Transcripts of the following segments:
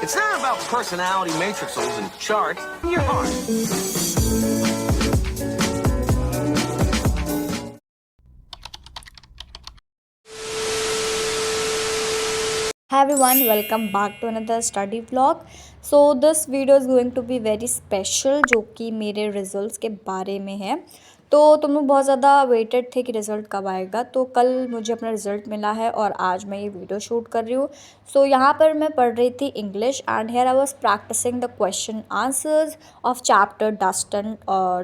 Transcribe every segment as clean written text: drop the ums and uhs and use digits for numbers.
It's not about personality matrices and charts. Your heart. Hi everyone, welcome back to another study vlog. So this video is going to be very special जो कि मेरे results के बारे में है। तो तुम लोग बहुत ज़्यादा वेटेड थे कि रिज़ल्ट कब आएगा, तो कल मुझे अपना रिज़ल्ट मिला है और आज मैं ये वीडियो शूट कर रही हूँ। सो यहाँ पर मैं पढ़ रही थी English and here I was practising the question answers of chapter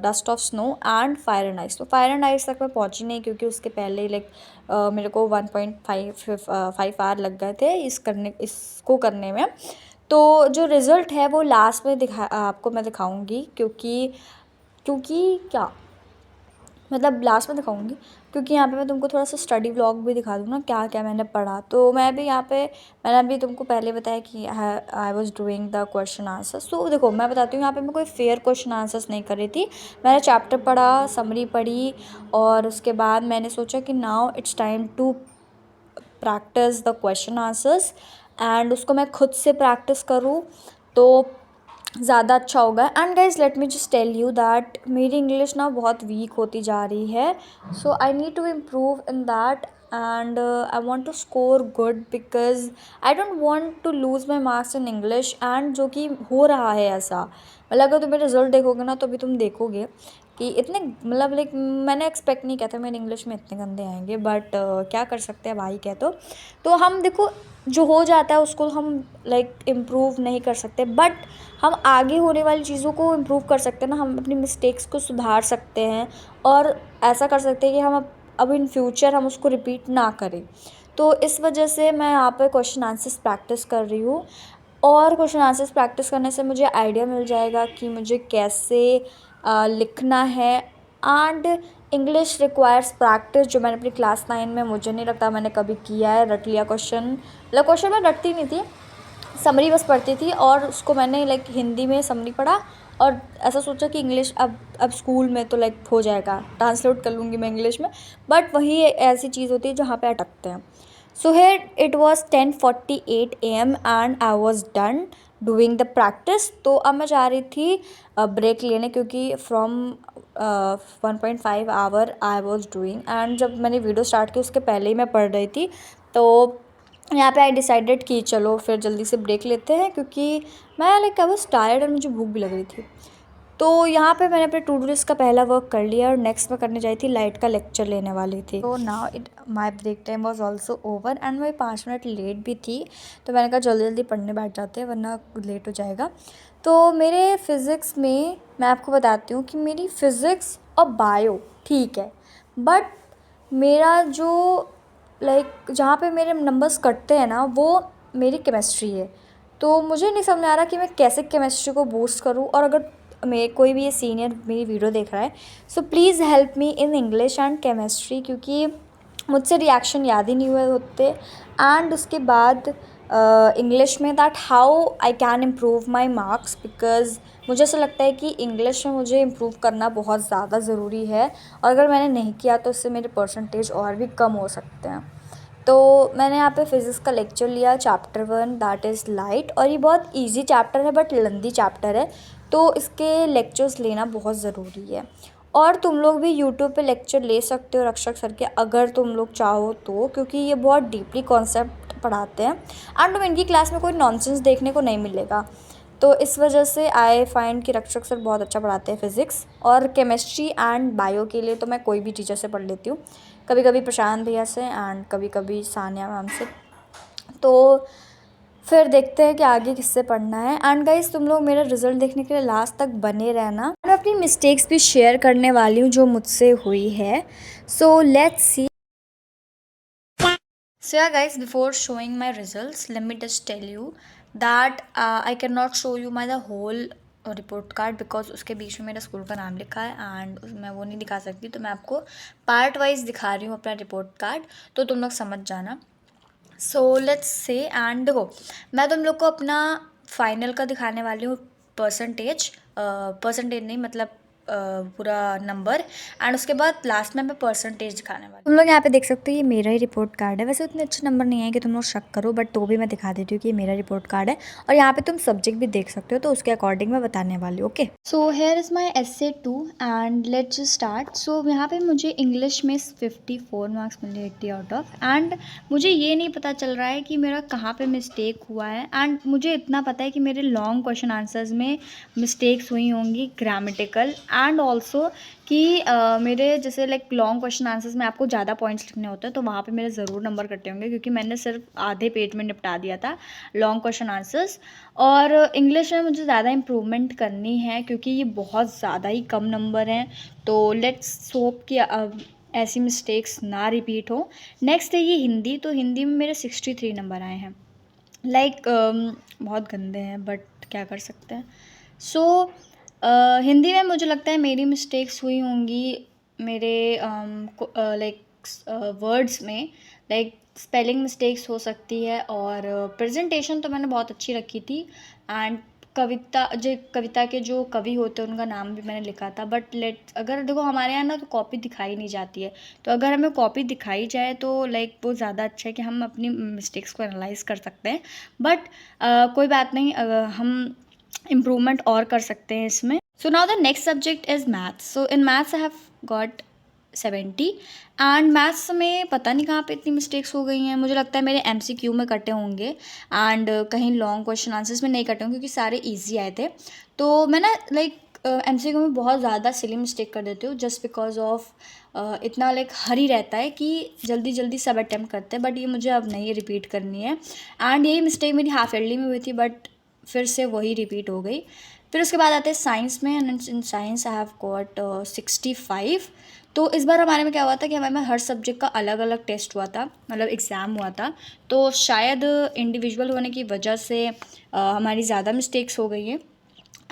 dust of snow and fire and ice. तो फायर एंड आइस तक मैं पहुँची नहीं क्योंकि उसके पहले ही मेरे को 1.5 आवर लग गए थे इसको करने में। तो जो रिज़ल्ट है वो लास्ट में आपको मैं दिखाऊंगी क्योंकि क्योंकि क्या मतलब लास्ट में दिखाऊंगी क्योंकि यहाँ पे मैं तुमको थोड़ा सा स्टडी व्लॉग भी दिखा दूँ ना, क्या क्या मैंने पढ़ा। तो मैं भी यहाँ पे मैंने अभी तुमको पहले बताया कि आई was doing the question answers. तो देखो मैं बताती हूँ, यहाँ पे मैं कोई फेयर क्वेश्चन आंसर्स नहीं कर रही थी। मैंने चैप्टर पढ़ा, समरी पढ़ी और उसके बाद मैंने सोचा कि now it's time to practise the question answers and उसको मैं खुद से प्रैक्टिस करूँ तो ज़्यादा अच्छा होगा। And guys let me just tell you that मेरी इंग्लिश ना बहुत वीक होती जा रही है। So I need to improve in that and I want to score good because I don't want to lose my marks in English. And जो कि हो रहा है ऐसा, मतलब अगर तुम मेरे रिजल्ट देखोगे ना तो भी तुम देखोगे कि इतने मतलब मैंने एक्सपेक्ट नहीं किया था मेरे इंग्लिश में इतने गंदे आएंगे, बट क्या कर सकते हैं भाई, कह तो हम देखो जो हो जाता है उसको हम इम्प्रूव नहीं कर सकते, बट हम आगे होने वाली चीज़ों को इम्प्रूव कर सकते हैं ना। हम अपनी मिस्टेक्स को सुधार सकते हैं और ऐसा कर सकते हैं कि हम अब इन फ्यूचर हम उसको रिपीट ना करें। तो इस वजह से मैं यहाँ पर क्वेश्चन आंसर्स प्रैक्टिस कर रही हूँ और क्वेश्चन आंसर्स प्रैक्टिस करने से मुझे आइडिया मिल जाएगा कि मुझे कैसे लिखना है। एंड इंग्लिश रिक्वायर्स प्रैक्टिस, जो मैंने अपनी क्लास 9 में मुझे नहीं लगता मैंने कभी किया है। रट लिया क्वेश्चन, मतलब क्वेश्चन मैं रटती नहीं थी, समरी बस पढ़ती थी और उसको मैंने हिंदी में समरी पढ़ा और ऐसा सोचा कि इंग्लिश अब स्कूल में तो हो जाएगा, ट्रांसलेट कर लूँगी मैं इंग्लिश में। बट वही ऐसी चीज़ होती है जहाँ पे अटकते हैं। So here it was 10:48 AM and I was done doing the practice। तो अब मैं जा रही थी ब्रेक लेने क्योंकि from 1.5 hour I was doing. And जब मैंने वीडियो स्टार्ट की उसके पहले ही मैं पढ़ रही थी, तो यहाँ पे आई डिसाइडेड कि चलो फिर जल्दी से ब्रेक लेते हैं क्योंकि मैं आई वॉज टायर्ड और मुझे भूख भी लग रही थी। तो यहाँ पे मैंने अपने टू डू लिस्ट का पहला वर्क कर लिया और नेक्स्ट मैं करने जाई थी लाइट का लेक्चर लेने वाली थी। तो now my break time was also over and मैं 5 मिनट लेट भी थी, तो मैंने कहा जल्दी जल्दी पढ़ने बैठ जाते हैं वरना लेट हो जाएगा। तो मेरे फिज़िक्स में मैं आपको बताती हूँ कि मेरी फ़िज़िक्स और बायो ठीक है, बट मेरा जो जहाँ पे मेरे नंबर्स कटते हैं ना वो मेरी केमिस्ट्री है। तो मुझे नहीं समझ आ रहा कि मैं कैसे केमिस्ट्री को बूस्ट करूँ। और अगर मेरे कोई भी ये सीनियर मेरी वीडियो देख रहा है, so please help me in English and chemistry क्योंकि मुझसे रिएक्शन याद ही नहीं हुए होते। एंड उसके बाद इंग्लिश में that how I can improve my marks because मुझे ऐसा लगता है कि इंग्लिश में मुझे इम्प्रूव करना बहुत ज़्यादा ज़रूरी है और अगर मैंने नहीं किया तो इससे मेरे परसेंटेज और भी कम हो सकते हैं। तो मैंने यहाँ पे फ़िज़िक्स का लेक्चर लिया, चैप्टर 1 दैट इज़ लाइट, और ये बहुत इजी चैप्टर है बट लेंथी चैप्टर है, तो इसके लेक्चर्स लेना बहुत ज़रूरी है। और तुम लोग भी यूट्यूब पे लेक्चर ले सकते हो रक्षक सर के अगर तुम लोग चाहो तो, क्योंकि ये बहुत डीपली कॉन्सेप्ट पढ़ाते हैं एंड तुम इनकी क्लास में कोई नॉनसेंस देखने को नहीं मिलेगा। तो इस वजह से आई फाइंड कि रक्षक सर बहुत अच्छा पढ़ाते हैं फ़िज़िक्स। और केमिस्ट्री एंड बायो के लिए तो मैं कोई भी टीचर से पढ़ लेती हूँ, कभी कभी प्रशांत भैया से एंड कभी कभी सानिया मैम से। तो फिर देखते हैं कि आगे किससे पढ़ना है। एंड गाइस तुम लोग मेरा रिज़ल्ट देखने के लिए लास्ट तक बने रहना। मैं अपनी मिस्टेक्स भी शेयर करने वाली हूँ जो मुझसे हुई है। So let's see. So yeah guys, before showing my results, let me just tell you that I cannot show you my the whole report card because उसके बीच में मेरा स्कूल का नाम लिखा है एंड मैं वो नहीं दिखा सकती। तो मैं आपको पार्ट वाइज दिखा रही हूँ अपना रिपोर्ट कार्ड, तो तुम लोग समझ जाना। सो लेट्स से एंड देखो मैं तुम लोग को अपना फाइनल का दिखाने वाली हूँ परसेंटेज नहीं मतलब पूरा नंबर एंड उसके बाद लास्ट में मैं परसेंटेज दिखाने वाली। तुम लोग यहाँ पे देख सकते हो ये मेरा ही रिपोर्ट कार्ड है। वैसे उतने अच्छे नंबर नहीं है कि तुम लोग शक करो, बट तो भी मैं दिखा देती हूँ कि ये मेरा रिपोर्ट कार्ड है। और यहाँ पे तुम सब्जेक्ट भी देख सकते हो, तो उसके अकॉर्डिंग मैं बताने वाली हूँ। Okay, so here is my essay 2 and let's start. So यहाँ पे मुझे इंग्लिश में 54 मार्क्स मिले 80 आउट ऑफ। एंड मुझे ये नहीं पता चल रहा है कि मेरा कहाँ पे मिस्टेक हुआ है। एंड मुझे इतना पता है कि मेरे लॉन्ग क्वेश्चन आंसर्स में मिस्टेक्स हुई होंगी ग्रामेटिकल, एंड ऑल्सो कि मेरे जैसे लाइक लॉन्ग क्वेश्चन आंसर्स में आपको ज़्यादा पॉइंट्स लिखने होते हैं, तो वहाँ पे मेरे ज़रूर नंबर कटे होंगे, क्योंकि मैंने सिर्फ आधे पेज में निपटा दिया था लॉन्ग क्वेश्चन आंसर्स। और इंग्लिश में मुझे ज़्यादा इम्प्रूवमेंट करनी है, क्योंकि ये बहुत ज़्यादा ही कम नंबर हैं। तो लेट्स होप कि ऐसी मिस्टेक्स ना रिपीट हो। नेक्स्ट है ये हिंदी। तो हिंदी में मेरे 63 नंबर आए हैं। लाइक बहुत गंदे हैं, बट क्या कर सकते हैं। सो हिंदी में मुझे लगता है मेरी मिस्टेक्स हुई होंगी मेरे लाइक वर्ड्स में, लाइक स्पेलिंग मिस्टेक्स हो सकती है। और प्रेजेंटेशन तो मैंने बहुत अच्छी रखी थी। एंड कविता के जो कवि होते हैं उनका नाम भी मैंने लिखा था। बट अगर देखो हमारे यहाँ ना तो कॉपी दिखाई नहीं जाती है, तो अगर हमें कॉपी दिखाई जाए तो लाइक वो ज़्यादा अच्छा है कि हम अपनी मिस्टेक्स को एनालाइज कर सकते हैं। बट कोई बात नहीं, हम इम्प्रूवमेंट और कर सकते हैं इसमें। So now the next subject is maths. So in maths I have got 70 and maths में पता नहीं कहाँ पे इतनी मिस्टेक्स हो गई हैं। मुझे लगता है मेरे MCQ में कटे होंगे एंड कहीं लॉन्ग क्वेश्चन आंसर्स में नहीं कटे होंगे, क्योंकि सारे इजी आए थे। तो मैं ना लाइक MCQ में बहुत ज़्यादा सिली मिस्टेक कर देती हूँ, जस्ट बिकॉज ऑफ इतना लाइक हरी रहता है कि जल्दी जल्दी सब अटैम्प्ट करते हैं। बट ये मुझे अब नहीं रिपीट करनी है। एंड यही मिस्टेक मेरी हाफ ईयरली में हुई थी, बट फिर से वही रिपीट हो गई। फिर उसके बाद आते हैं साइंस में। And in science I have got 65। तो इस बार हमारे में क्या हुआ था कि हमारे में हर सब्जेक्ट का अलग अलग टेस्ट हुआ था, मतलब एग्ज़ाम हुआ था। तो शायद इंडिविजुअल होने की वजह से हमारी ज़्यादा मिस्टेक्स हो गई हैं।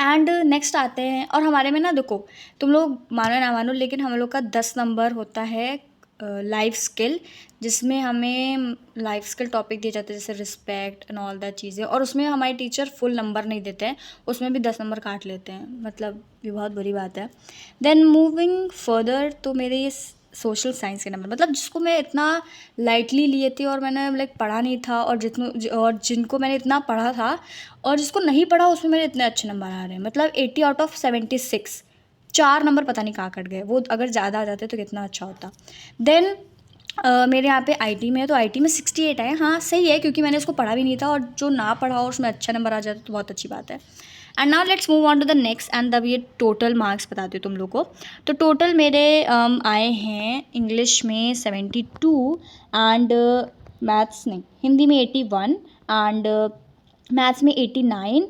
एंड नेक्स्ट आते हैं, और हमारे में ना देखो, तुम लोग मानो ना मानो, लेकिन हम लोग का 10 नंबर होता है लाइफ स्किल, जिसमें हमें लाइफ स्किल टॉपिक दिए जाते हैं, जैसे रिस्पेक्ट एंड ऑल दैट चीज़ें। और उसमें हमारे टीचर फुल नंबर नहीं देते हैं, उसमें भी 10 नंबर काट लेते हैं। मतलब ये बहुत बुरी बात है। देन मूविंग फर्दर, तो मेरे ये सोशल साइंस के नंबर, मतलब जिसको मैं इतना लाइटली लिए थे और मैंने लाइक पढ़ा नहीं था, और जिनको मैंने इतना पढ़ा था और जिसको नहीं पढ़ा, उसमें मेरे इतने अच्छे नंबर आ रहे हैं। मतलब 80 आउट ऑफ 76। 4 नंबर पता नहीं कहाँ कट गए, वो अगर ज़्यादा आ जाते तो कितना अच्छा होता। देन मेरे यहाँ पे IT में है, तो IT में 68 आए। हाँ सही है, क्योंकि मैंने उसको पढ़ा भी नहीं था, और जो ना पढ़ा हो उसमें अच्छा नंबर आ जाता तो बहुत अच्छी बात है। And now let's move on to the next. And तब ये टोटल मार्क्स बताती हूँ तुम लोग को। तो टोटल मेरे आए हैं इंग्लिश में 72 एंड मैथ्स नहीं, हिंदी में 81 एंड मैथ्स में 89,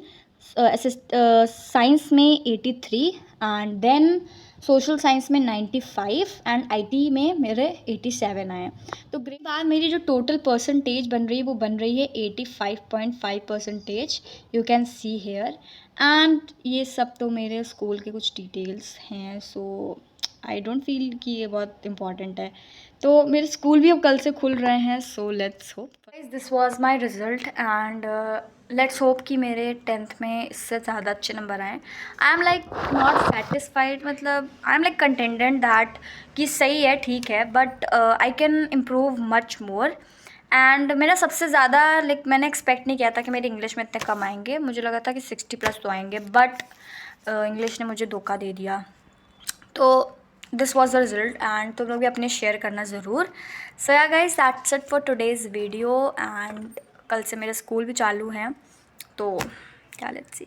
साइंस में 83 एंड देन सोशल साइंस में 95 एंड IT में मेरे 87 आए हैं। तो ग्रेट बात, मेरी जो टोटल परसेंटेज बन रही है वो बन रही है 85.5%, you can see here. And ये सब तो मेरे स्कूल के कुछ डिटेल्स हैं। सो आई डोंट फील कि ये बहुत इंपॉर्टेंट है। तो मेरे स्कूल भी अब कल से खुल रहे हैं, so let's hope. This was my result and let's hope कि मेरे 10th में इससे ज़्यादा अच्छे नंबर आए। I am like not satisfied, मतलब I am like contented that कि सही है, ठीक है, but I can improve much more. And मेरा सबसे ज़्यादा लाइक मैंने एक्सपेक्ट नहीं किया था कि मेरे इंग्लिश में इतने कम आएंगे। मुझे लगा था कि 60+ तो आएंगे, बट इंग्लिश ने मुझे धोखा दे दिया। तो this was the result and तुम लोग भी अपने शेयर करना ज़रूर। सो या guys, that's it for today's video. And कल से मेरे स्कूल भी चालू हैं, तो क्या लेट्स सी।